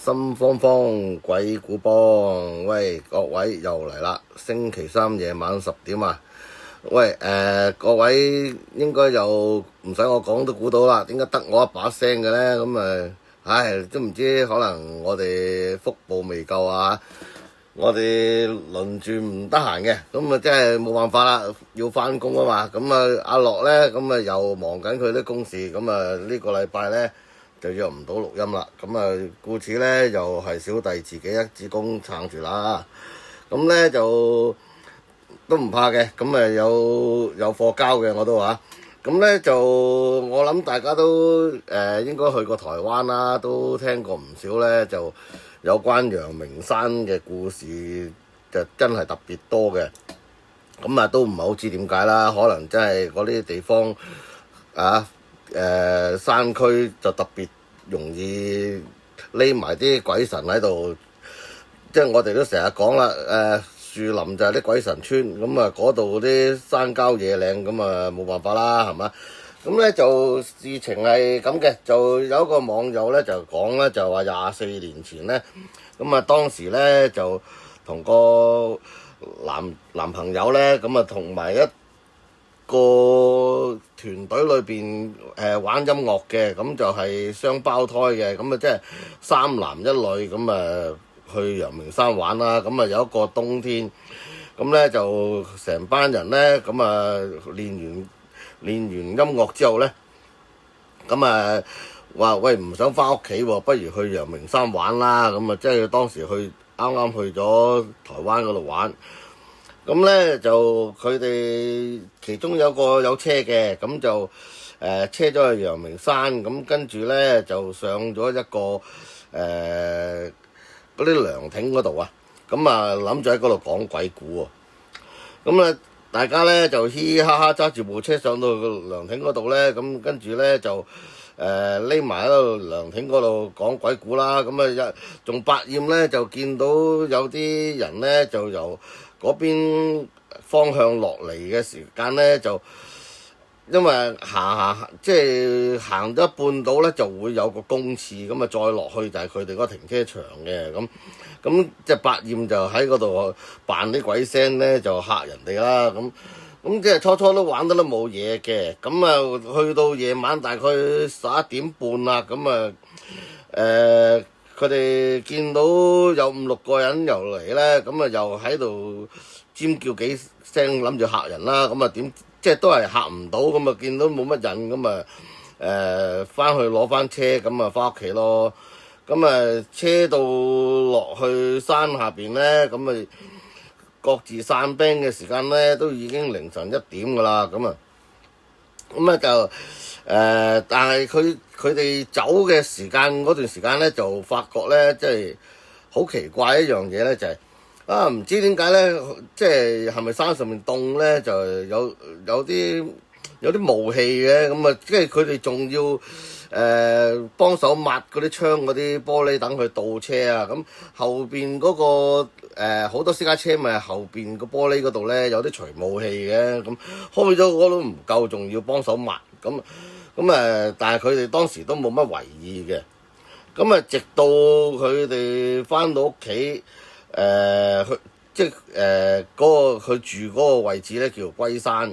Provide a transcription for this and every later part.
心慌慌鬼故幫，喂各位又嚟啦！星期三夜晚10點啊，喂各位應該又唔使我講都估到啦，點解得我一把聲嘅呢？咁都唔知可能我哋福報未夠啊！我哋輪住唔得閒嘅，咁真係冇辦法啦，要返工啊嘛。咁阿樂呢，咁又忙緊佢啲公事，咁呢個禮拜呢，就約唔到錄音啦。咁故此呢，又係小弟自己一支公撐住啦。咁呢，就都唔怕嘅，咁有貨交嘅我都話。咁呢，就我諗大家都應該去過台灣啦，都聽過唔少呢，就有關陽明山嘅故事，就真係特別多嘅。咁都唔係好知點解啦，可能真係嗰啲地方山區就特別容易匿埋啲鬼神喺度，即係我哋都成日講啦，樹林就係啲鬼神村，咁嗰度啲山郊野嶺，咁冇辦法啦，係嘛？咁呢就事情係咁嘅，就有一個網友呢就講呢，就話24年前呢，咁當時呢就同個男朋友呢，咁同埋一個團隊裏邊玩音樂嘅，咁就係雙胞胎嘅，咁即係3男1女，咁去陽明山玩啦。咁有一個冬天，咁呢就成班人呢，咁練完音樂之後呢，咁話喂唔想返屋企喎，不如去陽明山玩啦。咁即係當時啱啱去咗台灣嗰度玩。咁呢，就佢哋其中有個有車嘅，咁就車咗去陽明山，咁跟住呢，就上咗一個嗰啲涼亭嗰度啊，咁諗住喺嗰度講鬼故喎。咁大家呢，就嘻嘻哈哈揸住部車上到個涼亭嗰度呢，咁跟住呢，就匿埋喺度涼亭嗰度講鬼故啦。咁仲百厭呢，就見到有啲人呢，就由嗰邊方向落嚟嘅時間呢，就因為即係行咗一半到呢，就會有個公廁，咁再落去就係佢哋嗰個停車場嘅。咁即係百厭就喺嗰度扮啲鬼聲呢，就嚇人哋啦。咁即係初都玩得都冇嘢嘅。咁去到夜晚大概11點半啦，咁佢哋見到有5-6個人又嚟呢，咁又喺度尖叫幾聲，諗住嚇人啦。咁點即係都係嚇唔到，咁見到冇乜人，咁翻去攞翻車，咁翻屋企咯。咁車到落去山下邊呢，咁各自散兵嘅時間呢，都已經凌晨1點噶啦。咁就但係佢哋走嘅時間嗰段時間呢，就發覺呢，即係好奇怪一樣嘢呢，就係唔知點解呢，即係咪山上面凍呢，就有啲霧氣嘅。咁即係佢哋仲要幫手抹嗰啲窗嗰啲玻璃，等佢倒車啊。咁後邊嗰個好多私家車咪後邊個玻璃嗰度呢，有啲除霧氣嘅。咁開咗嗰都唔夠，仲要幫手抹。但係佢哋當時都冇乜為意嘅。直到佢哋翻到屋企，即係佢住嗰個位置呢，叫龜山。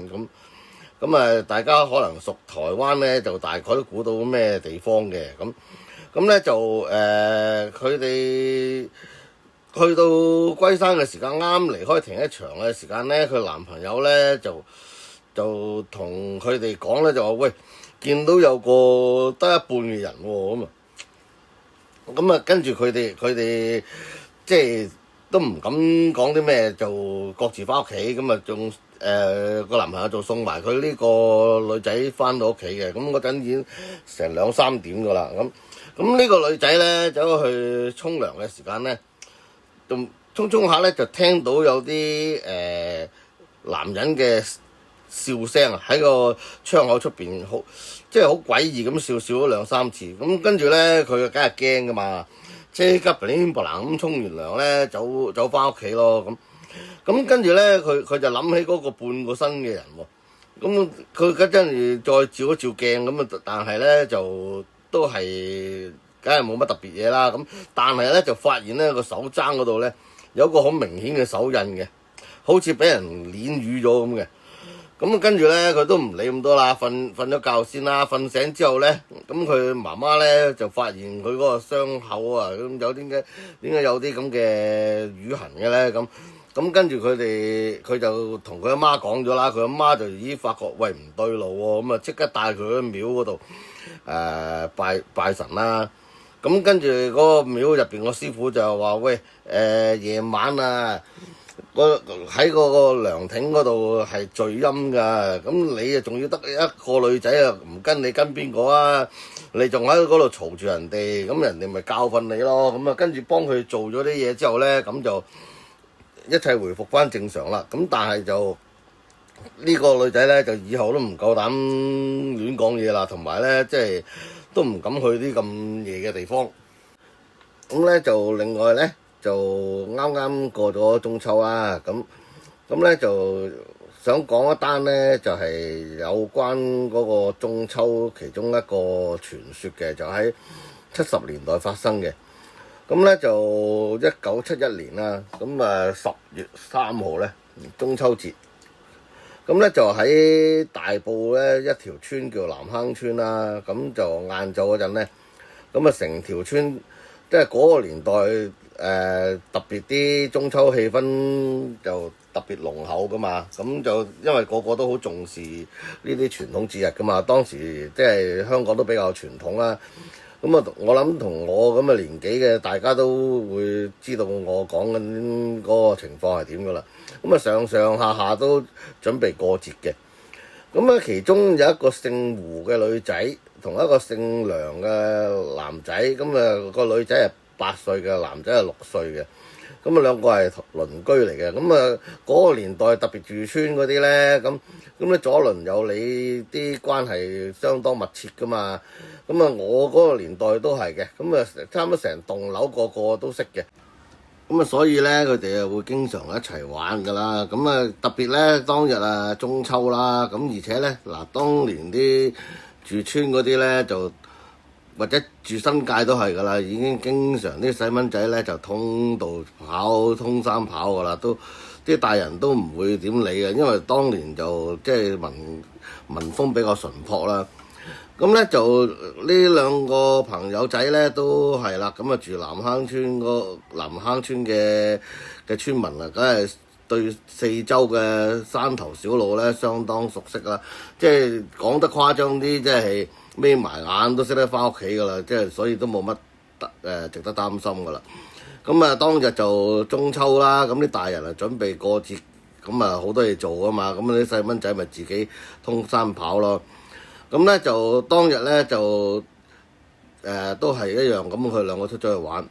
大家可能熟台灣呢，就大概都估到咩地方嘅。咁呢，就佢哋去到龜山嘅時間，啱離開停車場嘅時間呢，佢男朋友呢，就同佢哋講呢，就話喂，見到有個得一半嘅人喎。跟住佢哋即係都唔敢講啲咩，就各自翻屋企。仲個男朋友就送埋佢呢個女仔翻到屋企嘅。嗰陣已經成2-3點噶啦。咁呢個女仔呢，走去沖涼嘅時間呢，仲沖下呢，就聽到有啲男人嘅笑聲喺個窗口出邊，即係好詭異咁笑咗2-3次。跟住呢，佢梗係驚噶嘛，即刻噼哩啪啦咁沖完涼呢，走翻屋企咯。跟住呢，佢就諗起嗰個半個身嘅人喎。佢嗰陣再照一照鏡，但係呢，就都係梗係冇乜特別嘢啦。咁但係咧就發現咧個手踭嗰度咧有個好明顯嘅手印嘅，好似俾人碾瘀咗咁嘅。咁跟住咧佢都唔理咁多啦，瞓咗覺先啦。瞓醒之後咧，咁佢媽媽咧就發現佢嗰個傷口啊，咁有點解有啲咁嘅瘀痕嘅咧？咁跟住佢就同佢阿媽講咗啦，佢阿媽就已經發覺喂唔對路喎，咁啊即刻帶佢去廟嗰度拜神啦。咁跟住嗰個廟入邊個師傅就話喂夜晚啊，喺嗰個涼亭嗰度係聚陰㗎，咁你啊仲要得一個女仔啊，唔跟你跟邊個啊？你仲喺嗰度嘈住人哋，咁人哋咪教訓你咯。咁啊跟住幫佢做咗啲嘢之後咧，咁就一切回復翻正常啦。咁但係就呢個女仔咧，就以後都唔夠膽亂講嘢啦，同埋咧即係都唔敢去啲咁夜嘅地方。咁咧就另外咧就啱啱過咗中秋啦，咁咧就想講一單咧，就係有關嗰個中秋其中一個傳說嘅，就喺70年代發生嘅。咁咧就1971年啦，咁10月3號咧中秋節，咁咧就喺大埔咧一條村叫南坑村啦，咁就晏晝嗰陣咧，咁啊成條村即係嗰個年代特別啲中秋氣氛就特別濃厚噶嘛，咁就因為個個都好重視呢啲傳統節日噶嘛，當時即係香港都比較傳統啦。咁啊，我諗同我咁嘅年紀嘅大家都會知道我講緊嗰個情況係點噶啦。咁啊，上上下下都準備過節嘅。咁啊，其中有一個姓胡嘅女仔同一個姓梁嘅男仔，咁啊個女仔係8歲嘅，男仔係6歲嘅。咁啊兩個係鄰居嚟嘅。咁啊嗰個年代特別住村嗰啲咧，咁咧左鄰右里啲關係相當密切噶嘛。咁啊我嗰個年代都係嘅，咁啊差唔多成棟樓個個都識嘅。咁啊所以咧佢哋啊會經常一齊玩噶啦。咁啊特別咧當日啊中秋啦，咁而且咧嗱當年啲住村嗰啲咧就或者住新界都係噶啦，已經經常啲細蚊仔咧就通道跑、通山跑噶啦，都啲大人都唔會點理嘅，因為當年就即係民風比較淳樸啦。咁咧就呢兩個朋友仔咧都係啦，咁啊住南坑村嘅村民啊，梗係對四周嘅山頭小路咧相當熟悉啦，即係講得誇張啲，即係眯埋眼都識得翻屋企噶啦，即係所以都冇乜值得擔心噶啦。咁啊當日就中秋啦，咁啲大人啊準備過節，咁啊好多嘢做啊嘛，咁啲細蚊仔咪自己通山跑咯。咁咧就當日咧就都係一樣咁，佢兩個出咗去玩。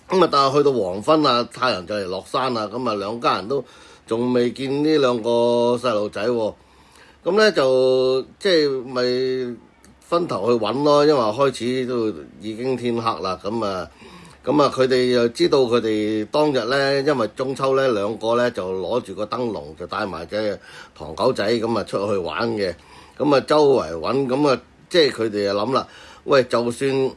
咁啊但係去到黃昏啊，太陽就嚟落山啦，咁啊兩家人都仲未見呢兩個細路仔喎。咁咧就即係咪分頭去揾咯，因為開始都已經天黑啦。咁啊佢哋又知道佢哋當日咧，因為中秋咧兩個咧就攞住個燈籠，就帶埋隻唐狗仔咁啊出去玩嘅。咁啊周圍揾，咁啊即係佢哋就諗啦，喂，就算入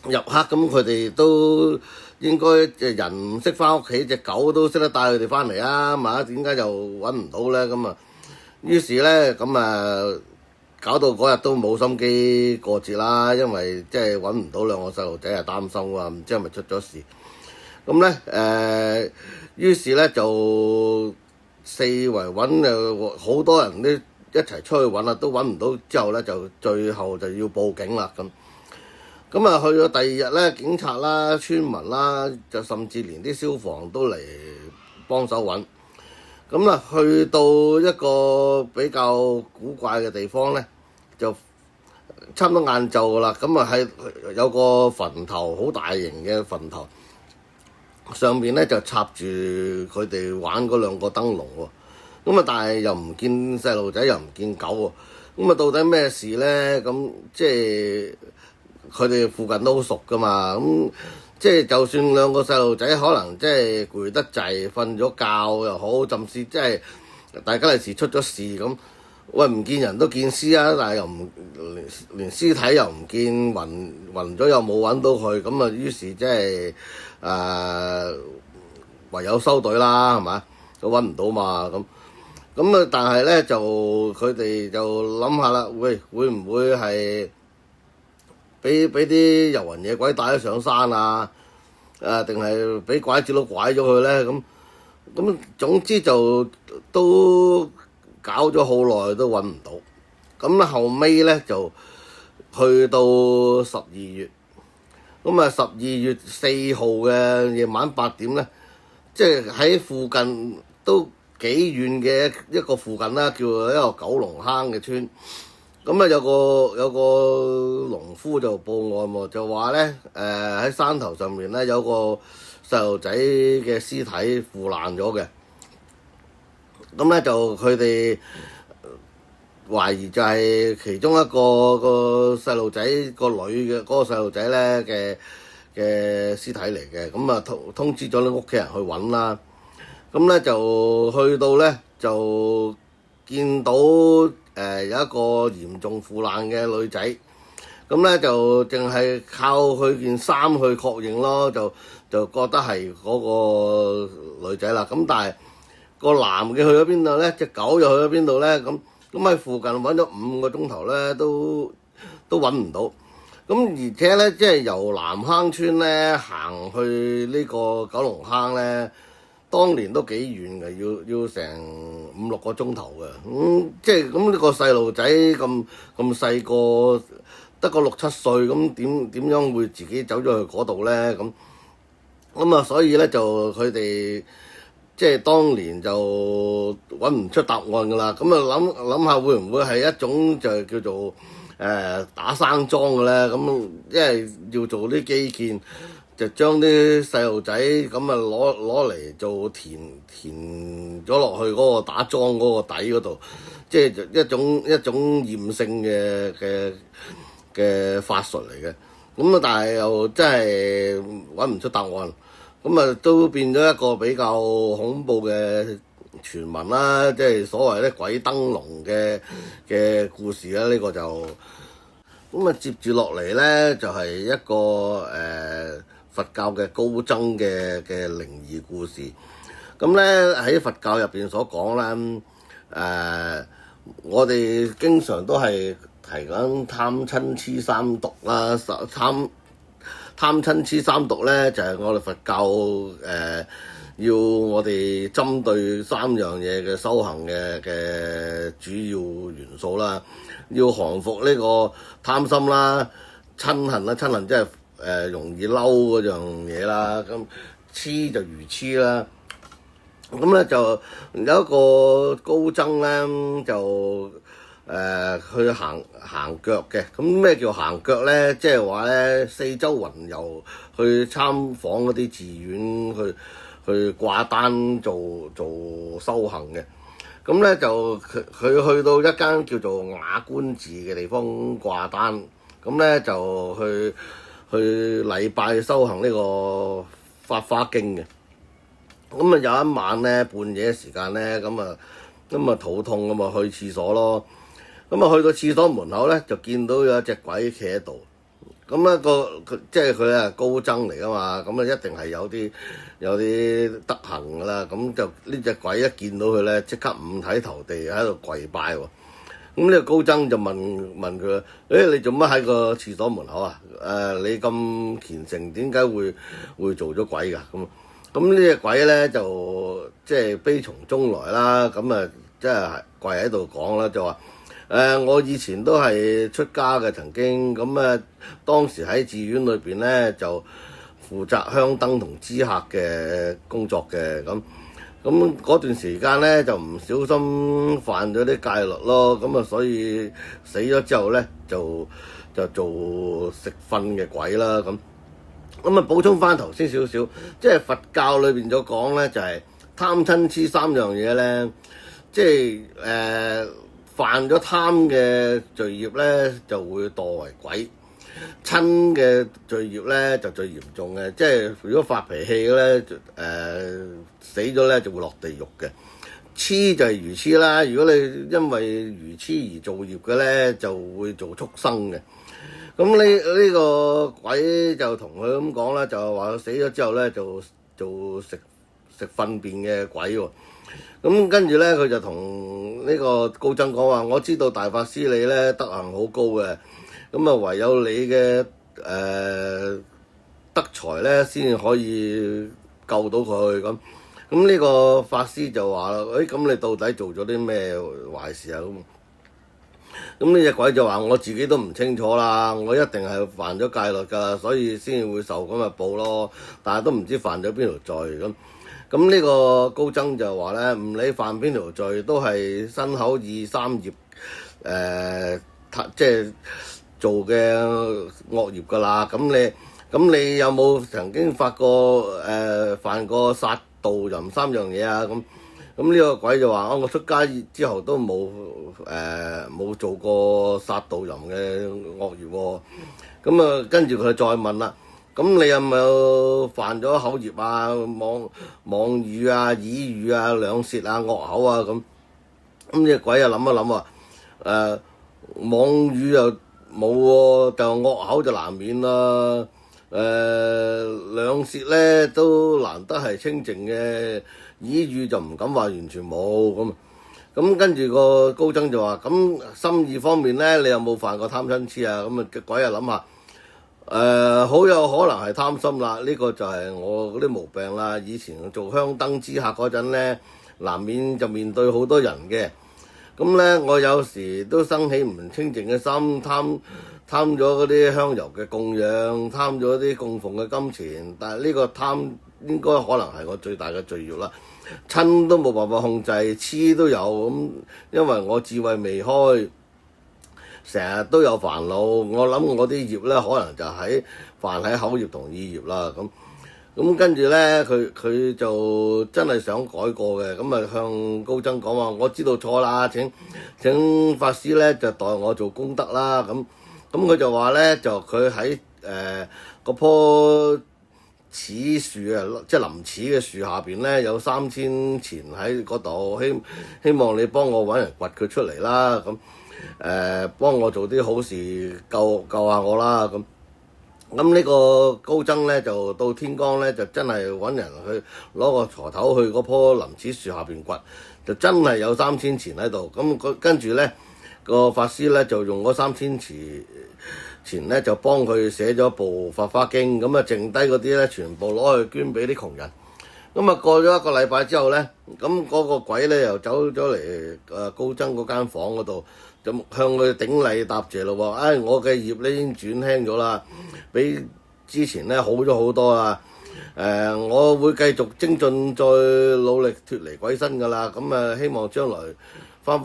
黑咁，佢哋都應該人唔識翻屋企，隻狗都識得帶佢哋翻嚟啊嘛，點解又揾唔到咧？咁啊，於是咧咁啊搞到嗰日都冇心機過節啦，因為即係揾唔到兩個細路仔，係擔心啊，唔知係咪出咗事。咁咧於是咧就四圍揾，好多人都一齊出去揾啦，都揾唔到，之後咧就最後就要報警啦咁。咁啊去咗第二日咧，警察啦、村民啦，就甚至連啲消防都嚟幫手揾。咁啊去到一個比較古怪嘅地方咧，就差唔多晏晝噶啦。咁啊係有個墳頭，好大型嘅墳頭，上邊咧就插住佢哋玩嗰兩個燈籠喎。咁啊，但係又唔見細路仔，又唔見狗喎。咁啊，到底咩事咧？咁即係佢哋附近都好熟噶嘛。咁即係就算兩個細路仔可能即係攰得滯，瞓咗覺又好，甚至即係大家有時出咗事咁，喂，唔見人都見屍啊，但係又唔連屍體又唔見，暈咗又冇揾到佢，咁啊於是即係唯有收隊啦，係嘛？都揾唔到嘛，咁啊，但係咧就佢哋就諗下啦，會唔會係俾啲遊魂野鬼帶咗上山啊？定係俾拐子佬拐咗佢咧？咁總之就都搞咗好耐都揾唔到。咁後尾咧就去到12月，咁啊12月4號嘅夜晚8點咧，即係喺附近都幾遠嘅一個附近啦，叫做一個九龍坑嘅村。咁啊有個農夫就報案喎，就話咧喺山頭上面咧有個細路仔嘅屍體腐爛咗嘅。咁咧就佢哋懷疑就係其中一個細路仔個女嘅嗰個細路仔咧嘅屍體嚟嘅。咁啊通知咗啲屋企人去揾啦。咁咧就去到咧就見到有一個嚴重腐爛嘅女仔。咁咧就淨係靠佢件衫去確認咯，就覺得係嗰個女仔啦。咁但係個男嘅去咗邊度咧？隻狗又去咗邊度咧？咁喺附近揾咗5個鐘頭咧，都揾唔到。咁而且咧，即係由南坑村咧行去呢個九龍坑咧，當年都幾遠嘅，要成5-6個鐘頭嘅。即係咁呢個細路仔咁細個，得個6-7歲，咁點樣會自己走咗去嗰度咧？咁啊，所以咧就佢哋即係當年就揾唔出答案㗎啦。咁啊諗下會唔會係一種就叫做打生樁嘅咧？咁因為要做啲基建，就將啲細路仔咁啊攞嚟做填咗落去嗰個打樁嗰個底嗰度，即係一種驗性嘅法術嚟嘅。咁啊，但係又真係揾唔出答案。咁啊，都變咗一個比較恐怖嘅傳聞啦，即係所謂咧鬼燈籠嘅故事啦。呢個就咁啊，接住落嚟咧就係一個佛教嘅高僧嘅靈異故事。咁咧喺佛教入邊所講咧，我哋經常都係提緊貪嗔痴三毒啦，貪嗔痴三毒咧就係我哋佛教要我哋針對3樣嘢嘅修行嘅主要元素啦，要降服呢個貪心啦、嗔恨啦，嗔恨即係容易嬲嗰樣嘢啦，咁痴就愚痴啦。咁咧就有一個高僧咧就去行腳嘅。咁咩叫行腳咧？即係話咧四周雲遊，去參訪嗰啲寺院，去掛單做修行嘅。咁咧就佢去到一間叫做瓦官寺嘅地方掛單，咁咧就去禮拜修行呢個法華經嘅。咁啊有一晚咧半夜時間咧，咁啊肚痛，咁啊去廁所咯。咁啊去到廁所門口咧，就見到有一隻鬼企喺度。咁咧即係佢係高僧嚟噶嘛，咁啊一定係有啲德行噶啦。咁就呢隻鬼一見到佢咧，即刻五體投地喺度跪拜喎。咁呢個高僧就問佢：你做乜喺個廁所門口啊？你咁虔誠，點解會做咗鬼㗎？咁呢隻鬼咧就即係悲從中來啦。咁啊即係跪喺度講啦，就話我以前都係出家嘅，曾經咁當時喺寺院裏邊咧就負責香燈同知客嘅工作嘅。咁嗰段時間咧就唔小心犯咗啲戒律咯。咁所以死咗之後咧就做食糞嘅鬼啦。咁補充翻頭先少少，即係佛教裏邊所講咧，就係貪嗔痴3樣嘢咧，即係犯咗貪嘅罪業咧，就會墮為鬼；嗔嘅罪業咧就最嚴重嘅，即係如果發脾氣咧，死咗咧就會落地獄嘅。痴就係愚痴啦。如果你因為愚痴而造業嘅咧，就會做畜生嘅。咁呢個鬼就同佢咁講啦，就係話佢死咗之後咧，就做食糞便嘅鬼喎。咁跟住咧，佢就同呢個高僧講話：我知道大法師你咧德行好高嘅，咁啊唯有你嘅德才咧先至可以救到佢咁。咁呢個法師就話啦：咁你到底做咗啲咩壞事啊？咁呢隻鬼就話：我自己都唔清楚啦，我一定係犯咗戒律㗎，所以先至會受咁嘅報咯。但係都唔知犯咗邊條罪咁。咁呢個高僧就話咧，唔理犯邊條罪，都係身口意三業即係做嘅惡業㗎啦。咁你有冇曾經犯過殺盜淫三樣嘢啊？咁呢個鬼就話：我出家之後都冇做過殺盜淫嘅惡業喎。咁啊，跟住佢再問啦。咁你有冇犯咗口業啊、妄語啊、綺語啊、兩舌啊、惡口啊咁？咁呢隻鬼又諗一諗啊，妄語又冇喎，就惡口就難免啦。兩舌咧都難得係清淨嘅，綺語就唔敢話完全冇咁。咁跟住個高僧就話：咁心意方面咧，你有冇犯過貪嗔痴啊？咁啊，隻鬼又諗下。好有可能係貪心啦，呢個就係我嗰啲毛病啦。以前做香燈之客嗰陣咧，難免就面對好多人嘅。咁咧，我有時都生起唔清淨嘅心，貪咗嗰啲香油嘅供養，貪咗啲供奉嘅金錢。但係呢個貪應該可能係我最大嘅罪孽啦。嗔都冇辦法控制，痴都有咁，因為我智慧未開。成日都有煩惱，我諗我啲業咧可能就犯喺口業同意業啦。咁跟住咧，佢就真係想改過嘅，咁啊向高僧講話：我知道錯啦，請法師咧就代我做功德啦。咁佢就話咧，就佢喺嗰棵柿樹啊，即係林柿嘅樹下邊咧，有3000錢喺嗰度，希望你幫我揾人掘佢出嚟啦。幫我做啲好事，救下我啦。咁呢個高僧咧就到天光咧，就真係揾人去攞個鋤頭去嗰棵林柿樹下邊掘，就真係有3000錢喺度。咁跟住咧，個法師咧就用嗰3000錢咧就幫佢寫咗部《法華經》，咁啊剩低嗰啲咧全部攞去捐俾啲窮人。咁啊過咗一個禮拜之後咧，咁嗰個鬼咧又走咗嚟高僧嗰間房嗰度。就向佢頂禮答謝咯喎！我嘅業咧已經轉輕咗啦，比之前咧好咗好多啦。我會繼續精進，再努力脫離鬼身噶啦。希望將來翻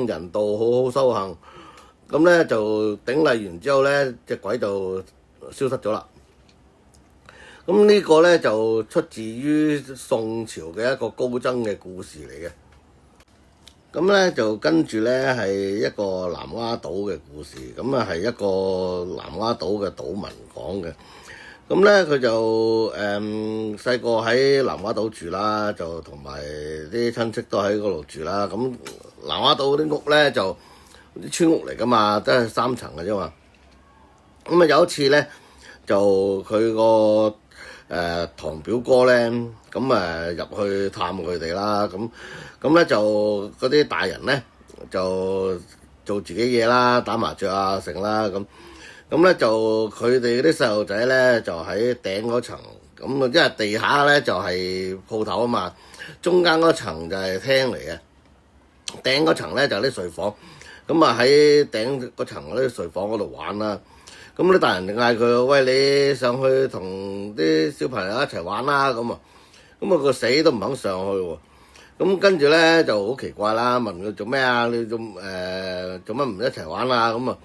人道，好好修行。咁咧就頂禮完之後咧，隻鬼就消失咗啦。咁呢個咧就出自於宋朝嘅一個高僧嘅故事嚟嘅。咁咧就跟住咧係一個南丫島嘅故事，咁啊係一個南丫島嘅島民講嘅。咁咧佢就細個喺南丫島住啦，就同埋啲親戚都喺嗰度住啦。咁南丫島啲屋咧就啲村屋嚟噶嘛，都係3層嘅啫嘛。咁啊有一次咧就佢個堂表哥咧，咁入去探佢哋啦。咁咧就嗰啲大人咧就做自己嘢啦，打麻雀啊成啦咁咧就佢哋啲細路仔咧就喺頂嗰層，咁啊因為地下咧就係鋪頭啊嘛，中間嗰層就係廳嚟嘅，頂嗰層咧就係啲睡房，咁啊喺頂嗰層嗰啲睡房嗰度玩啦。咁啲大人就嗌佢：喂，你上去同啲小朋友一齊玩啦！咁佢死都唔肯上去喎。咁跟住咧就好奇怪啦，問佢做咩啊？你做乜唔一齊玩啊？咁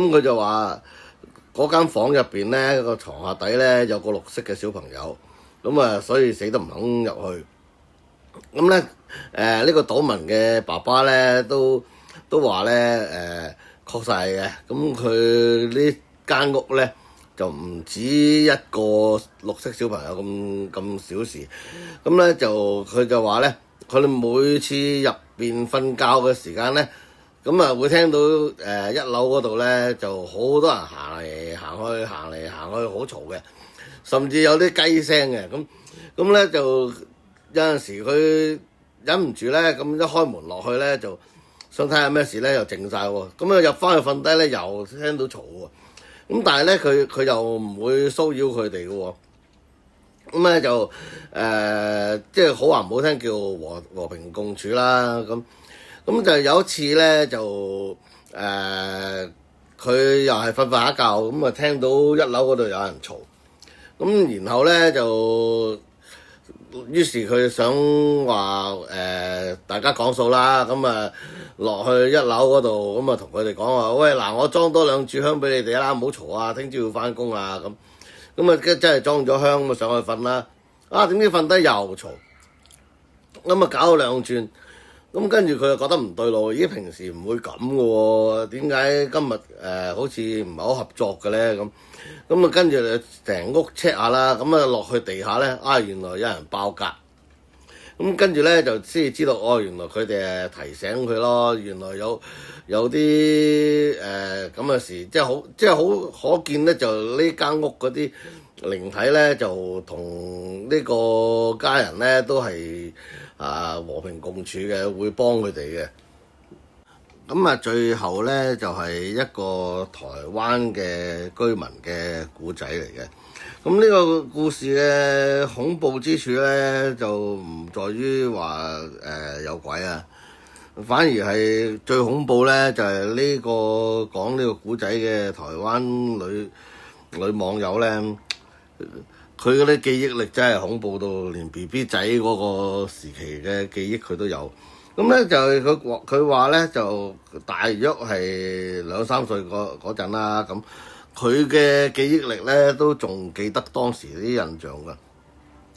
佢就話嗰間房入邊咧個床下底咧有個綠色嘅小朋友，所以死都唔肯入去。咁咧呢個島民嘅爸爸咧都話咧確實係嘅。咁佢呢間屋咧就唔止一個綠色小朋友咁小事。咁咧佢就話咧佢哋每次入邊瞓覺嘅時間咧，咁啊會聽到一樓嗰度咧就好多人行嚟行去，行嚟行去好嘈嘅，甚至有啲雞聲嘅。咁咧就有陣時佢忍唔住咧，咁一開門落去咧就想睇下咩事咧，又靜晒喎。咁啊入翻去瞓低咧，又聽到嘈喎。咁但係咧佢又唔會騷擾佢哋嘅喎。咁咧就即係好話唔好聽，叫和平共處啦。咁就有一次咧就佢又係瞓下覺，咁啊聽到一樓嗰度有人嘈。咁然後咧就於是佢想話大家講數啦。咁啊落去一樓嗰度，咁啊同佢哋講話，喂，嗱，我裝多2炷香俾你哋啦，唔好嘈啊，聽朝要翻工啊咁。咁啊真係裝咗香，咁啊上去瞓啦。點知瞓低又嘈，咁啊搞咗2轉。咁跟住佢就覺得唔對路，咦，平時唔會咁嘅喎，點解今日好似唔係好合作嘅咧？咁啊跟住成屋 check 下啦，咁啊落去地下咧，原來有人爆格。咁跟住咧就先至知道，原來佢哋提醒佢咯，原來有啲咁嘅事，即係好可見咧，就呢間屋嗰啲靈體咧，就同呢個家人咧都係和平共處嘅，會幫佢哋嘅。咁啊，最後咧就係一個台灣嘅居民嘅故仔嚟嘅。咁呢個故事嘅恐怖之處咧，就唔在於話有鬼啊，反而係最恐怖咧，就係呢個講呢個故仔嘅台灣女網友咧，佢嗰啲記憶力真係恐怖到連 BB 仔嗰個時期嘅記憶佢都有。咁咧就係佢話咧，就大約係2-3歲嗰陣啦。咁佢嘅記憶力咧都仲記得當時啲印象㗎。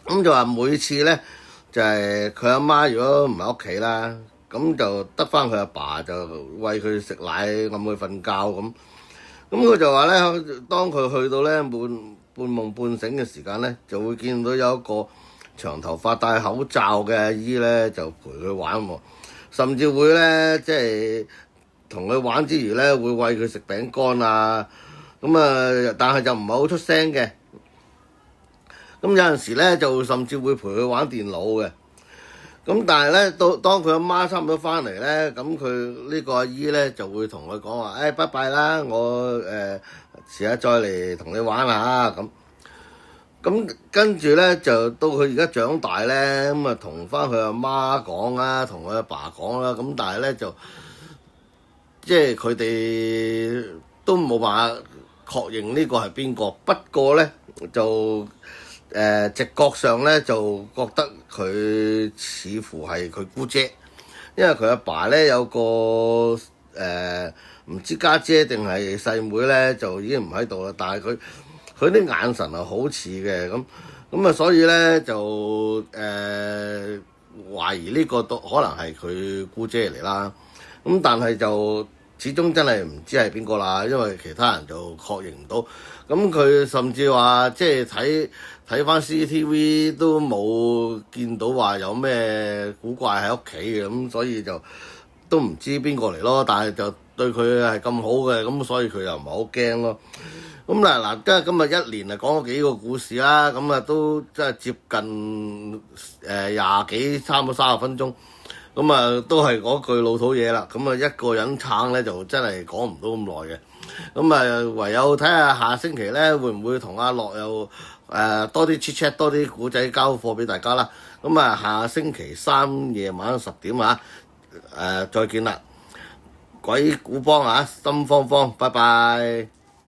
咁就話每次咧就係佢阿媽如果唔喺屋企啦，咁就得翻佢阿爸就餵佢食奶，撳佢瞓覺咁。咁佢就話咧，當佢去到咧半夢半醒嘅時間咧，就會見到有一個長頭髮戴口罩嘅阿姨咧，就陪佢玩喎，甚至會咧即係同佢玩之餘咧，會餵佢食餅乾啊。咁但係就唔係好出聲嘅。咁有陣時咧，就甚至會陪佢玩電腦嘅。咁但係咧，當佢阿媽差唔多翻嚟咧，咁佢呢個阿姨咧就會同佢講話，拜拜啦，我遲下再嚟同你玩下咁。咁跟住咧就到佢而家長大咧，咁啊同翻佢阿媽講啦，同佢阿爸講啦。咁但係咧就即係佢哋都冇辦法確認呢個係邊個。不過咧就直覺上咧就覺得佢似乎係佢姑姐，因為佢阿爸咧有個唔知家姐定係細妹咧就已經唔喺度啦，但係佢啲眼神係好似嘅。咁所以咧就懷疑呢個都可能係佢姑姐嚟啦。咁但係就始終真係唔知係邊個啦，因為其他人就確認唔到。咁佢甚至話即係睇翻 CCTV 都冇見到話有咩古怪喺屋企嘅，咁所以就都唔知邊個嚟咯。但係就對佢係咁好嘅，咁所以佢又唔係好驚咯。咁嗱，即係今日一連啊講咗幾個故事啦，咁啊都即係接近20幾差唔多30分鐘。咁啊，都係嗰句老土嘢啦。咁啊，一個人撐咧就真係講唔到咁耐嘅。咁啊，唯有睇下下星期咧會唔會同阿樂又多啲 chat chat， 多啲古仔交貨俾大家啦。咁啊，下星期3夜晚10點再見啦。鬼故幫心慌慌，拜拜。